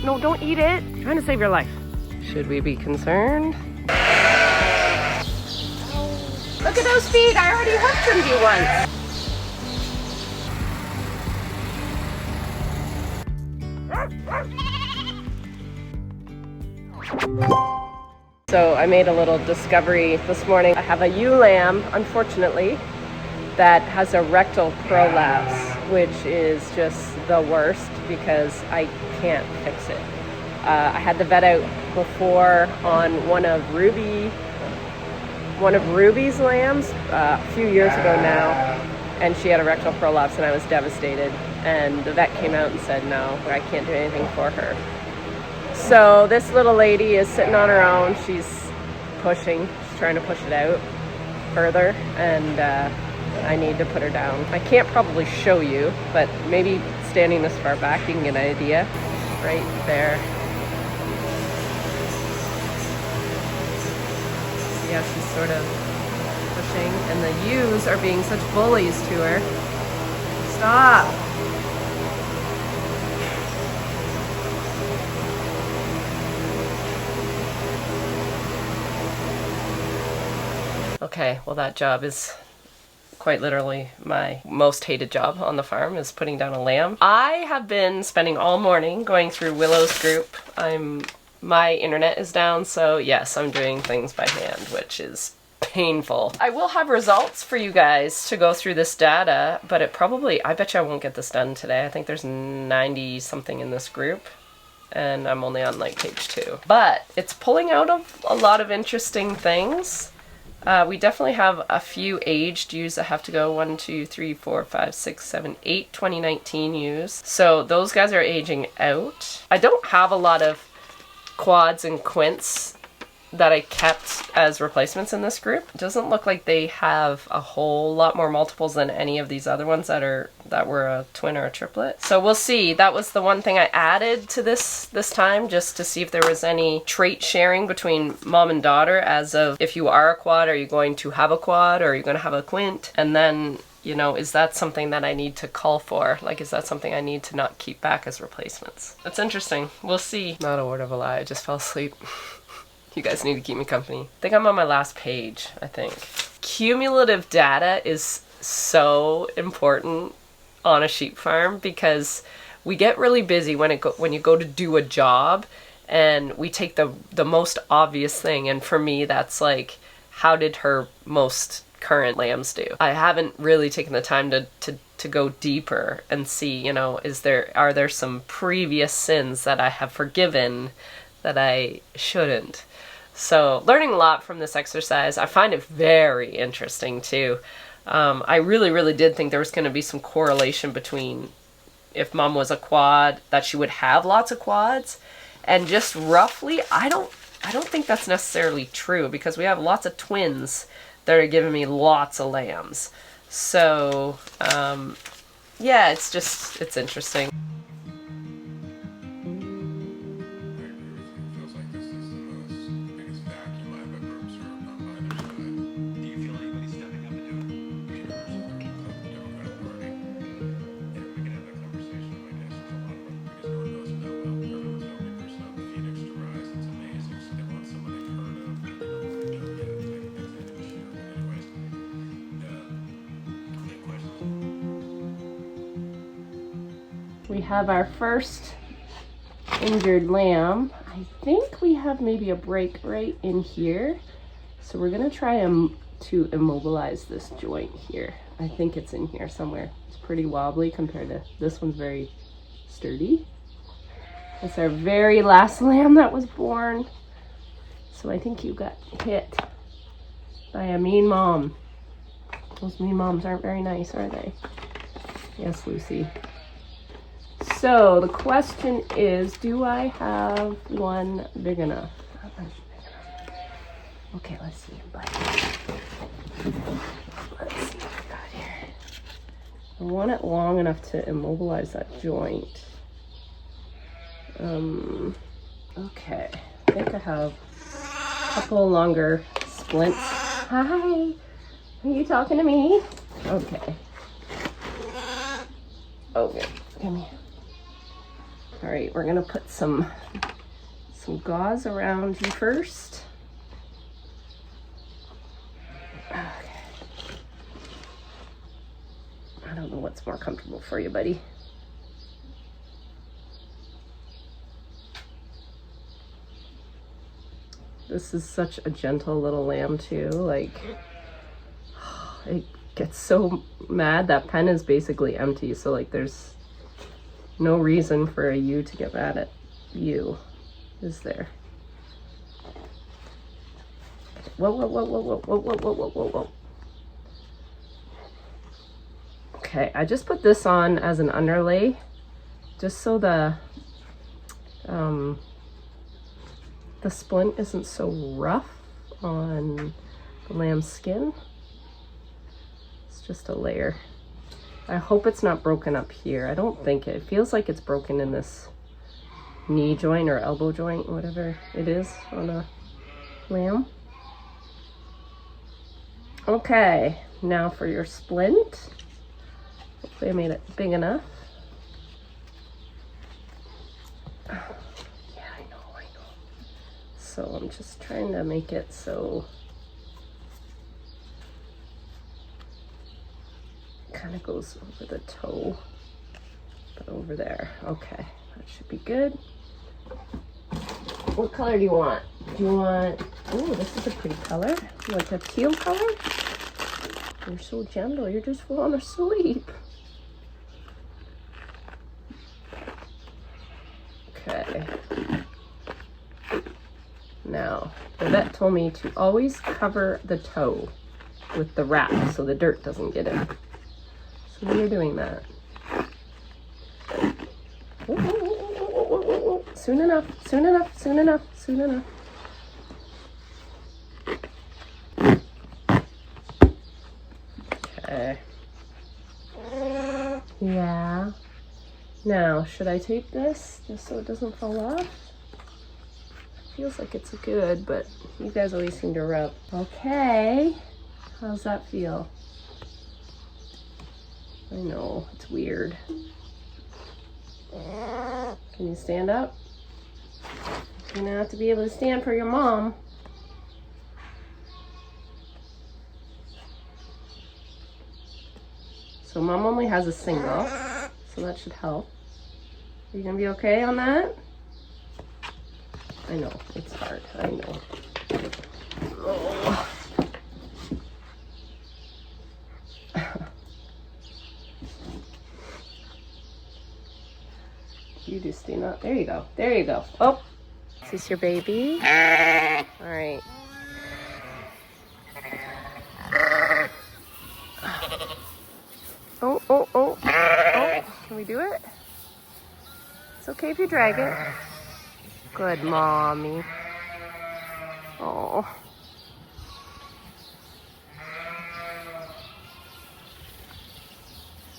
no, don't eat it. I'm trying to save your life. Should we be concerned? Look at those feet. I already hoof trimmed you once. So I made a little discovery this morning. I have a ewe lamb, unfortunately, that has a rectal prolapse, which is just the worst because I can't fix it. I had the vet out before on one of Ruby's lambs a few years ago now, and she had a rectal prolapse and I was devastated. And the vet came out and said, no, I can't do anything for her. So this little lady is sitting on her own. She's trying to push it out further, and I need to put her down. I can't probably show you, but maybe standing this far back you can get an idea. Right there. Yeah, she's sort of pushing, and the ewes are being such bullies to her. Stop! Okay, well that job is quite literally my most hated job on the farm, is putting down a lamb. I have been spending all morning going through Willow's group. My internet is down, so yes, I'm doing things by hand, which is painful. I will have results for you guys to go through this data, but I bet you I won't get this done today. I think there's 90 something in this group, and I'm only on like page 2. But it's pulling out a lot of interesting things. We definitely have a few aged ewes that have to go. 1, 2, 3, 4, 5, 6, 7, 8 2019 ewes. So those guys are aging out. I don't have a lot of quads and quints that I kept as replacements in this group. It doesn't look like they have a whole lot more multiples than any of these other ones that were a twin or a triplet. So we'll see. That was the one thing I added to this time, just to see if there was any trait sharing between mom and daughter, as of if you are a quad, are you going to have a quad, or are you going to have a quint? And then, you know, is that something that I need to call for? Like, is that something I need to not keep back as replacements? That's interesting. We'll see. Not a word of a lie, I just fell asleep. You guys need to keep me company. I think I'm on my last page, I think. Cumulative data is so important on a sheep farm because we get really busy when you go to do a job, and we take the most obvious thing, and for me that's like, how did her most current lambs do? I haven't really taken the time to go deeper and see, you know, are there some previous sins that I have forgiven that I shouldn't? So learning a lot from this exercise. I find it very interesting too. I really did think there was going to be some correlation between if mom was a quad, that she would have lots of quads, and just roughly, I don't think that's necessarily true, because we have lots of twins that are giving me lots of lambs. So yeah, it's interesting. We have our first injured lamb. I think we have maybe a break right in here. So we're gonna try to immobilize this joint here. I think it's in here somewhere. It's pretty wobbly compared to this one's very sturdy. It's our very last lamb that was born. So I think you got hit by a mean mom. Those mean moms aren't very nice, are they? Yes, Lucy. So the question is, do I have one big enough? Okay, let's see. Let's see what we got here. I want it long enough to immobilize that joint. Okay, I think I have a couple longer splints. Hi, are you talking to me? Okay. Okay, come here. All right, we're gonna put some gauze around you first. Okay. I don't know what's more comfortable for you, buddy. This is such a gentle little lamb too. Like, it gets so mad. That pen is basically empty, so like there's no reason for a ewe to get mad at you, is there? Whoa, whoa, whoa, whoa, whoa, whoa, whoa, whoa, whoa, whoa. Okay, I just put this on as an underlay, just so the splint isn't so rough on the lamb's skin. It's just a layer. I hope it's not broken up here. I don't think it feels like it's broken in this knee joint or elbow joint, whatever it is on a lamb. Okay, now for your splint. Hopefully I made it big enough. Yeah, I know. So I'm just trying to make it so it kind of goes over the toe, but over there. Okay, that should be good. What color do you want? Do you want, oh, this is a pretty color. Like a teal color? You're so gentle, you're just falling asleep. Okay. Now, the vet told me to always cover the toe with the wrap so the dirt doesn't get in. So we are doing that. Soon enough, soon enough, soon enough, soon enough. Okay. Yeah. Now, should I tape this just so it doesn't fall off? Feels like it's good, but you guys always seem to rub. Okay. How's that feel? I know, it's weird. Can you stand up? You're gonna have to be able to stand for your mom. So mom only has a single, so that should help. Are you gonna be okay on that? I know, it's hard, I know. Oh. You just stand up. There you go. There you go. Oh, is this your baby? All right. Oh, oh, oh. Oh, can we do it? It's okay if you drag it. Good, mommy. Oh.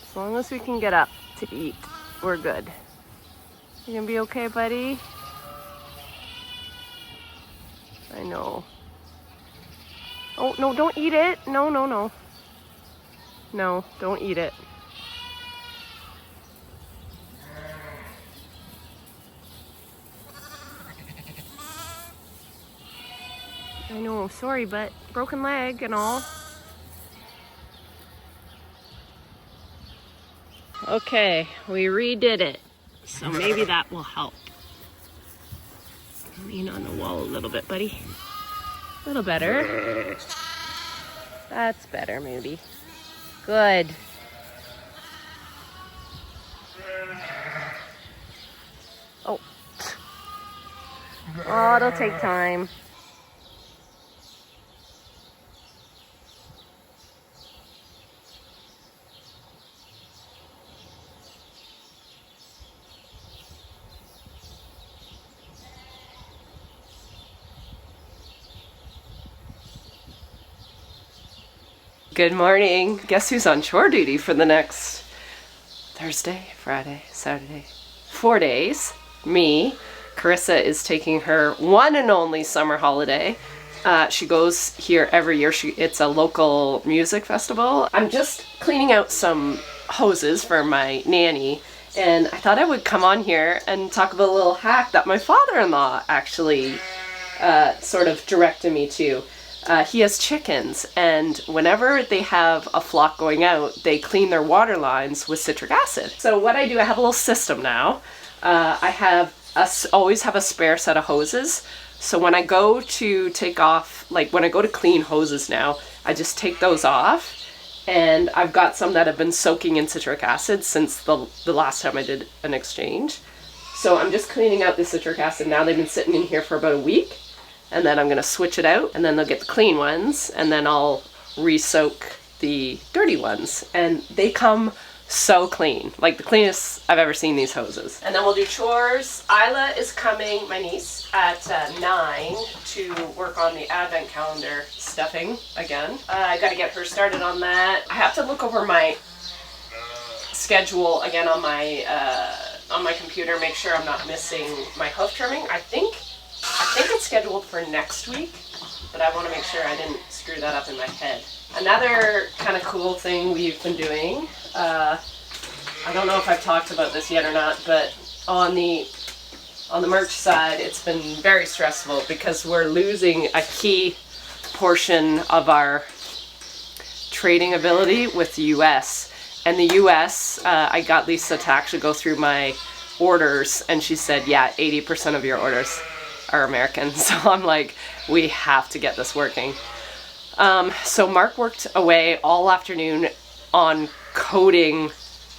As long as we can get up to eat, we're good. You gonna be okay, buddy? I know. Oh, no, don't eat it. No, no, no. No, don't eat it. I know, sorry, but broken leg and all. Okay, we redid it. So maybe that will help. Lean on the wall a little bit, buddy. A little better. That's better, maybe. Good. Oh. Oh, it'll take time. Good morning. Guess who's on chore duty for the next Thursday, Friday, Saturday, 4 days? Me. Carissa is taking her one and only summer holiday. She goes here every year. It's a local music festival. I'm just cleaning out some hoses for my nanny, And I thought I would come on here and talk about a little hack that my father-in-law actually sort of directed me to. He has chickens, and whenever they have a flock going out, they clean their water lines with citric acid. So what I do, I have a little system now. I always have a spare set of hoses. So when I go to take off, like when I go to clean hoses now, I just take those off. And I've got some that have been soaking in citric acid since the last time I did an exchange. So I'm just cleaning out the citric acid now. They've been sitting in here for about a week. And then I'm going to switch it out, and then they'll get the clean ones, and then I'll re-soak the dirty ones. And they come so clean, like the cleanest I've ever seen these hoses. And then we'll do chores. Isla is coming, my niece, at 9 to work on the advent calendar stuffing again. I got to get her started on that. I have to look over my schedule again on my computer, make sure I'm not missing my hoof trimming. I think it's scheduled for next week, but I want to make sure I didn't screw that up in my head. Another kind of cool thing we've been doing, I don't know if I've talked about this yet or not, but on the merch side, it's been very stressful because we're losing a key portion of our trading ability with the US. And the US, I got Lisa to actually go through my orders, and she said, yeah, 80% of your orders are American. So I'm like, we have to get this working. So Mark worked away all afternoon on coding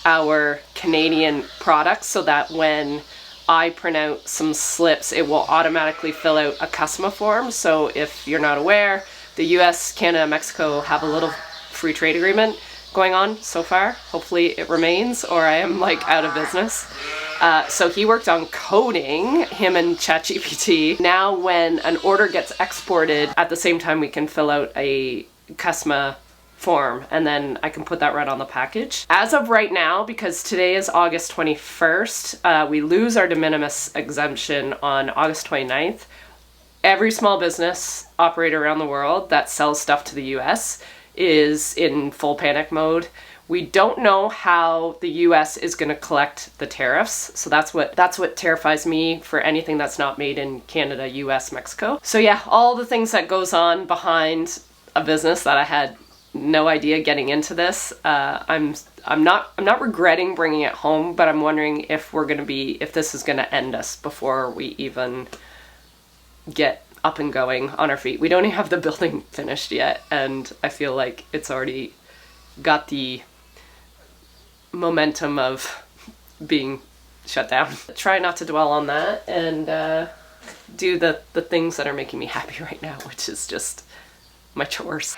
our Canadian products so that when I print out some slips, it will automatically fill out a CUSMA form. So if you're not aware, the US, Canada, Mexico have a little free trade agreement going on so far. Hopefully it remains, or I am like out of business. So he worked on coding, him and ChatGPT. Now when an order gets exported, at the same time we can fill out a CUSMA form, and then I can put that right on the package. As of right now, because today is August 21st, we lose our de minimis exemption on August 29th. Every small business operator around the world that sells stuff to the US is in full panic mode. We don't know how the US is going to collect the tariffs. So that's what terrifies me for anything that's not made in Canada, US, Mexico. So yeah, all the things that goes on behind a business that I had no idea getting into this. I'm not regretting bringing it home, but I'm wondering if this is going to end us before we even get up and going on our feet. We don't even have the building finished yet, and I feel like it's already got the momentum of being shut down. Try not to dwell on that and do the things that are making me happy right now, which is just my chores.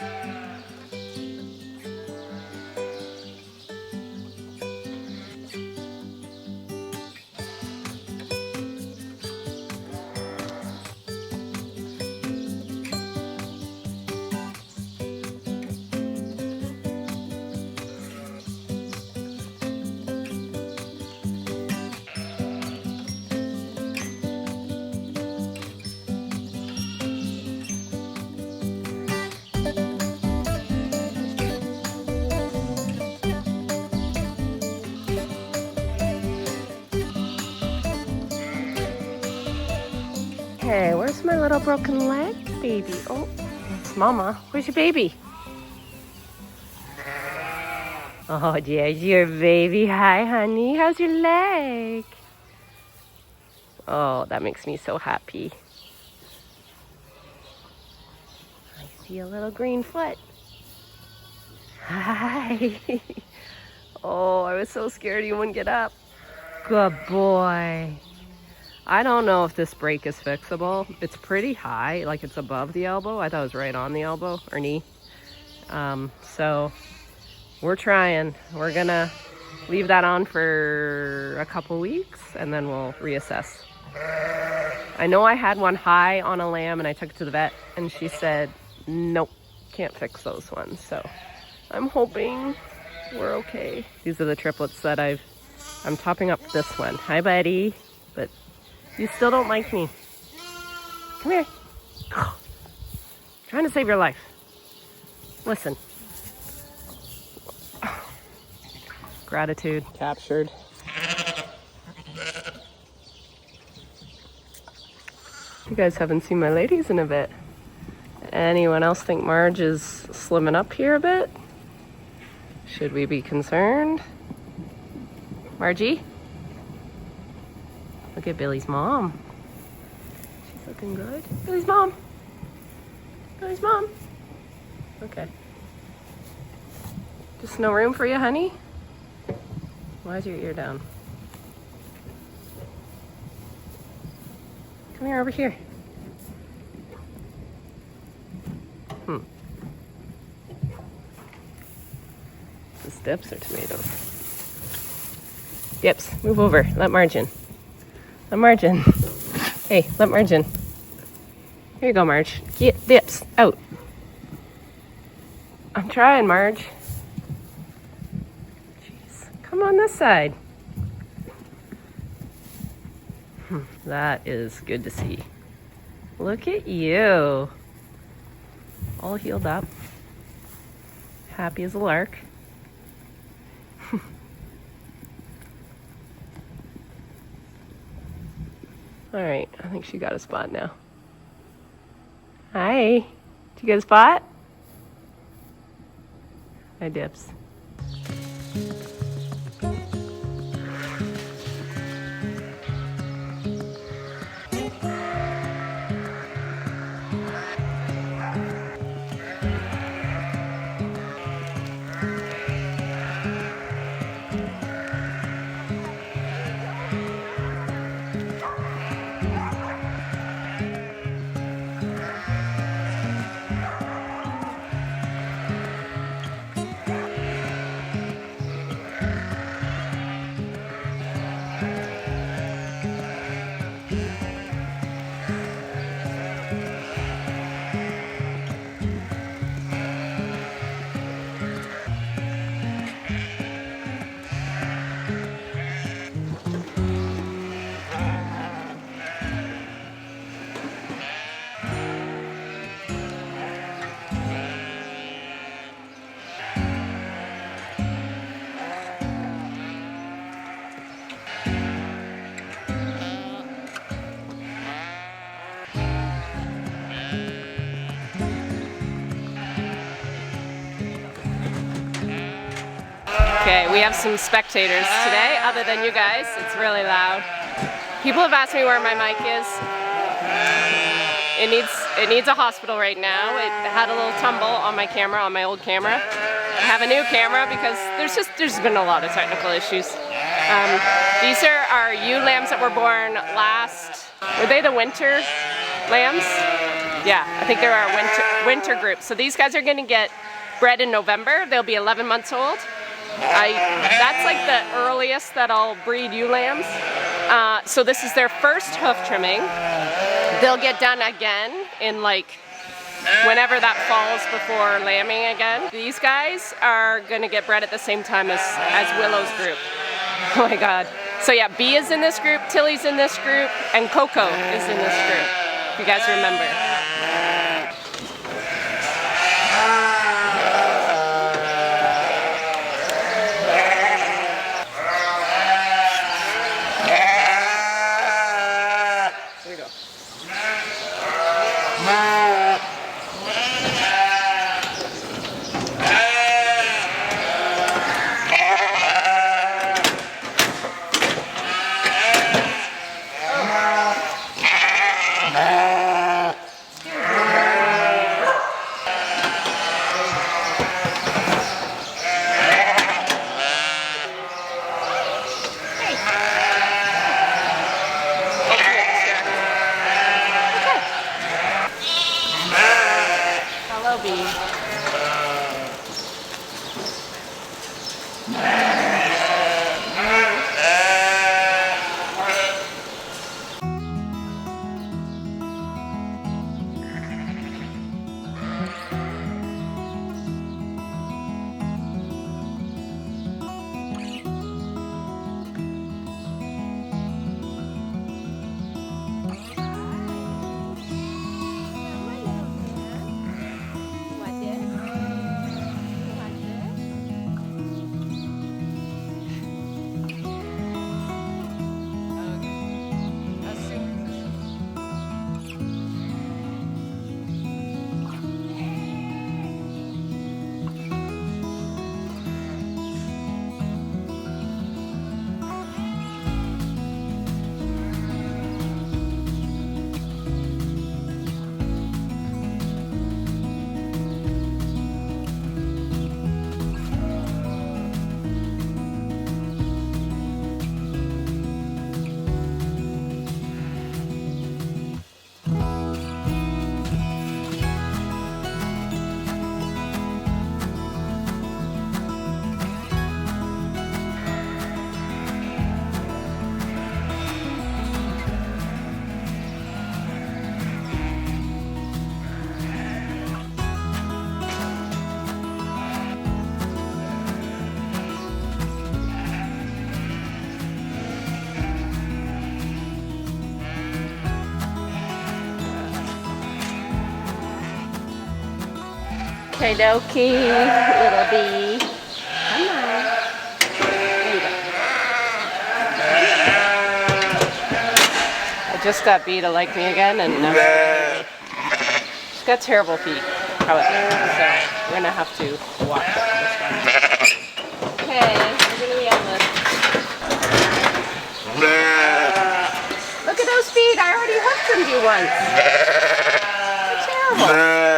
Hey, where's my little broken leg, baby? Oh, it's Mama. Where's your baby? Oh, there's your baby. Hi, honey. How's your leg? Oh, that makes me so happy. I see a little green foot. Hi. Oh, I was so scared you wouldn't get up. Good boy. I don't know if this break is fixable. It's pretty high, like it's above the elbow. I thought it was right on the elbow or knee. So we're trying. We're gonna leave that on for a couple weeks and then we'll reassess. I know I had one high on a lamb and I took it to the vet and she said, nope, can't fix those ones. So I'm hoping we're okay. These are the triplets that I'm topping up this one. Hi, buddy. But you still don't like me. Come here. Trying to save your life. Listen. Gratitude. Captured. You guys haven't seen my ladies in a bit. Anyone else think Marge is slimming up here a bit? Should we be concerned? Margie? Look at Billy's mom. She's looking good. Billy's mom. Billy's mom. Okay. Just no room for you, honey? Why is your ear down? Come here, over here. Is this dips or tomatoes? Dips, move over. Let Marge in. Let Marge in. Hey, let Marge in. Here you go, Marge. Get dips, out. I'm trying, Marge. Jeez. Come on this side. That is good to see. Look at you. All healed up. Happy as a lark. All right, I think she got a spot now. Hi. Did you get a spot? Hi, Dips. Okay, we have some spectators today, other than you guys. It's really loud. People have asked me where my mic is. It needs a hospital right now. It had a little tumble on my camera, on my old camera. I have a new camera because there's been a lot of technical issues. These are our ewe lambs that were born last. Were they the winter lambs? Yeah, I think they're our winter group. So these guys are going to get bred in November. They'll be 11 months old. That's like the earliest that I'll breed ewe lambs. So this is their first hoof trimming. They'll get done again in like whenever that falls before lambing again. These guys are gonna get bred at the same time as Willow's group. Oh my God. So yeah, B is in this group, Tilly's in this group, and Coco is in this group, if you guys remember. Okay, dokie, little bee. Come on. There you go. I just got Bee to like me again, and she's got terrible feet, however, so we're gonna have to watch this one. Okay, we're gonna be on this. Look at those feet! I already hoof trimmed you once. They're terrible. There.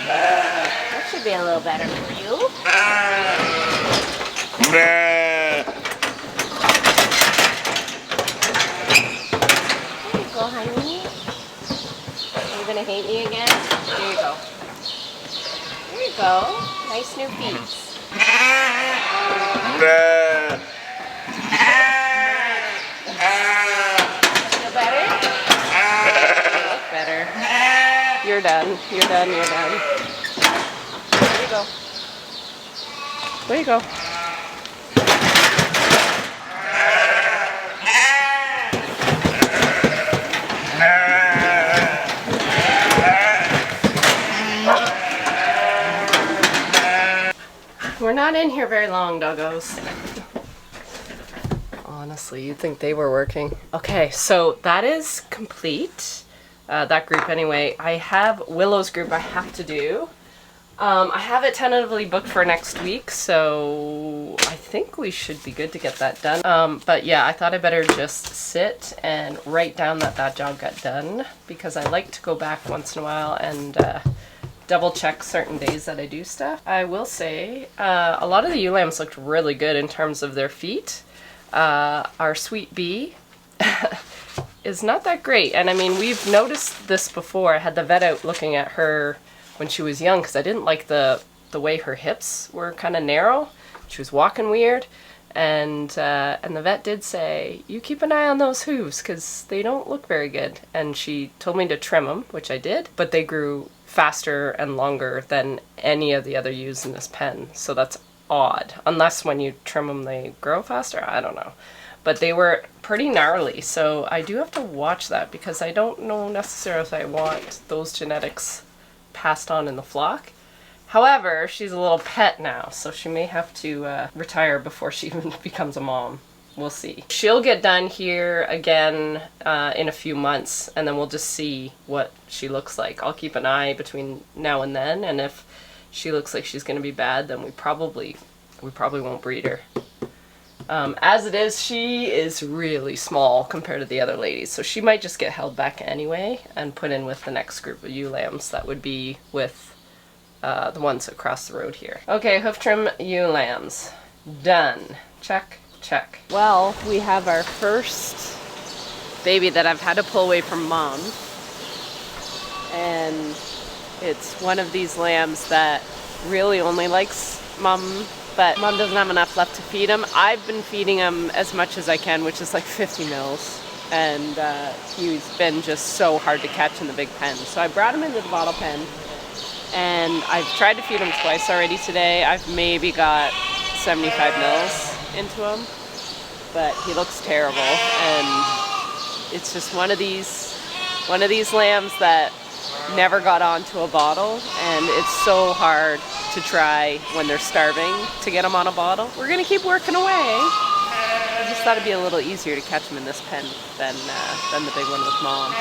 That should be a little better for you. There you go, honey. Are you gonna hate me again? There you go. There you go. Nice new feet. Feel better? You look better. You're done. You're done. You're done. There you go. There you go. We're not in here very long, doggos. Honestly, you'd think they were working. Okay, so that is complete. That group anyway. I have Willow's group I have to do. I have it tentatively booked for next week, so I think we should be good to get that done. But yeah, I thought I better just sit and write down that that job got done, because I like to go back once in a while and double check certain days that I do stuff. I will say a lot of the ewe lambs looked really good in terms of their feet. Our sweet Bee is not that great, and I mean, we've noticed this before. I had the vet out looking at her when she was young because I didn't like the way her hips were kind of narrow. She was walking weird, and the vet did say, you keep an eye on those hooves because they don't look very good, and she told me to trim them, which I did, but they grew faster and longer than any of the other ewes in this pen, so that's odd. Unless when you trim them they grow faster, I don't know. But they were pretty gnarly, so I do have to watch that because I don't know necessarily if I want those genetics passed on in the flock. However, she's a little pet now, so she may have to retire before she even becomes a mom. We'll see. She'll get done here again in a few months, and then we'll just see what she looks like. I'll keep an eye between now and then, and if she looks like she's going to be bad, then we probably won't breed her. As it is, she is really small compared to the other ladies, so she might just get held back anyway and put in with the next group of ewe lambs that would be with the ones across the road here. Okay, hoof trim ewe lambs. Done. Check. Check. Well, we have our first baby that I've had to pull away from mom, and it's one of these lambs that really only likes mom, but mom doesn't have enough left to feed him. I've been feeding him as much as I can, which is like 50 mils, and he's been just so hard to catch in the big pen. So I brought him into the bottle pen, and I've tried to feed him twice already today. I've maybe got 75 mils into him, but he looks terrible, and it's just one of these lambs that never got onto a bottle, and it's so hard to try when they're starving to get them on a bottle. We're gonna keep working away. I just thought it'd be a little easier to catch them in this pen than the big one with mom.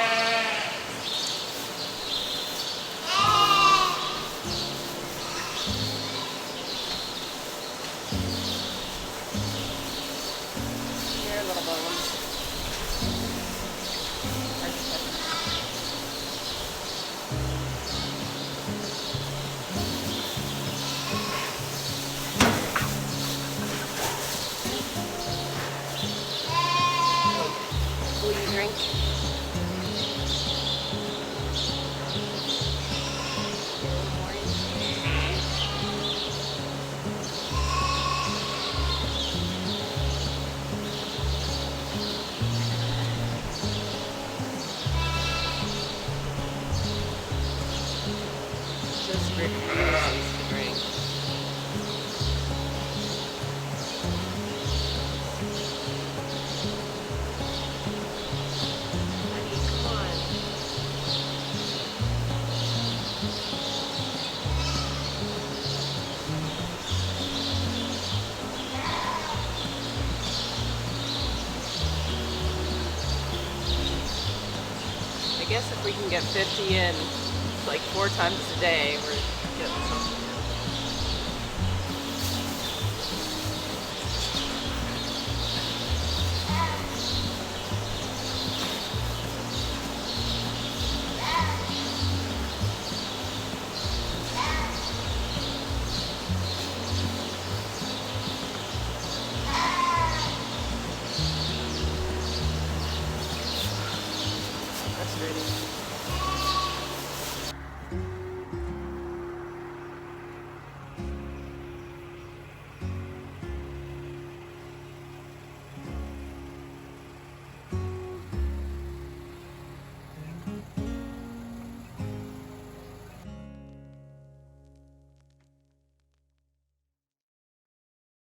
license to drink. I guess if we can get 50 in like 4 times a day, we're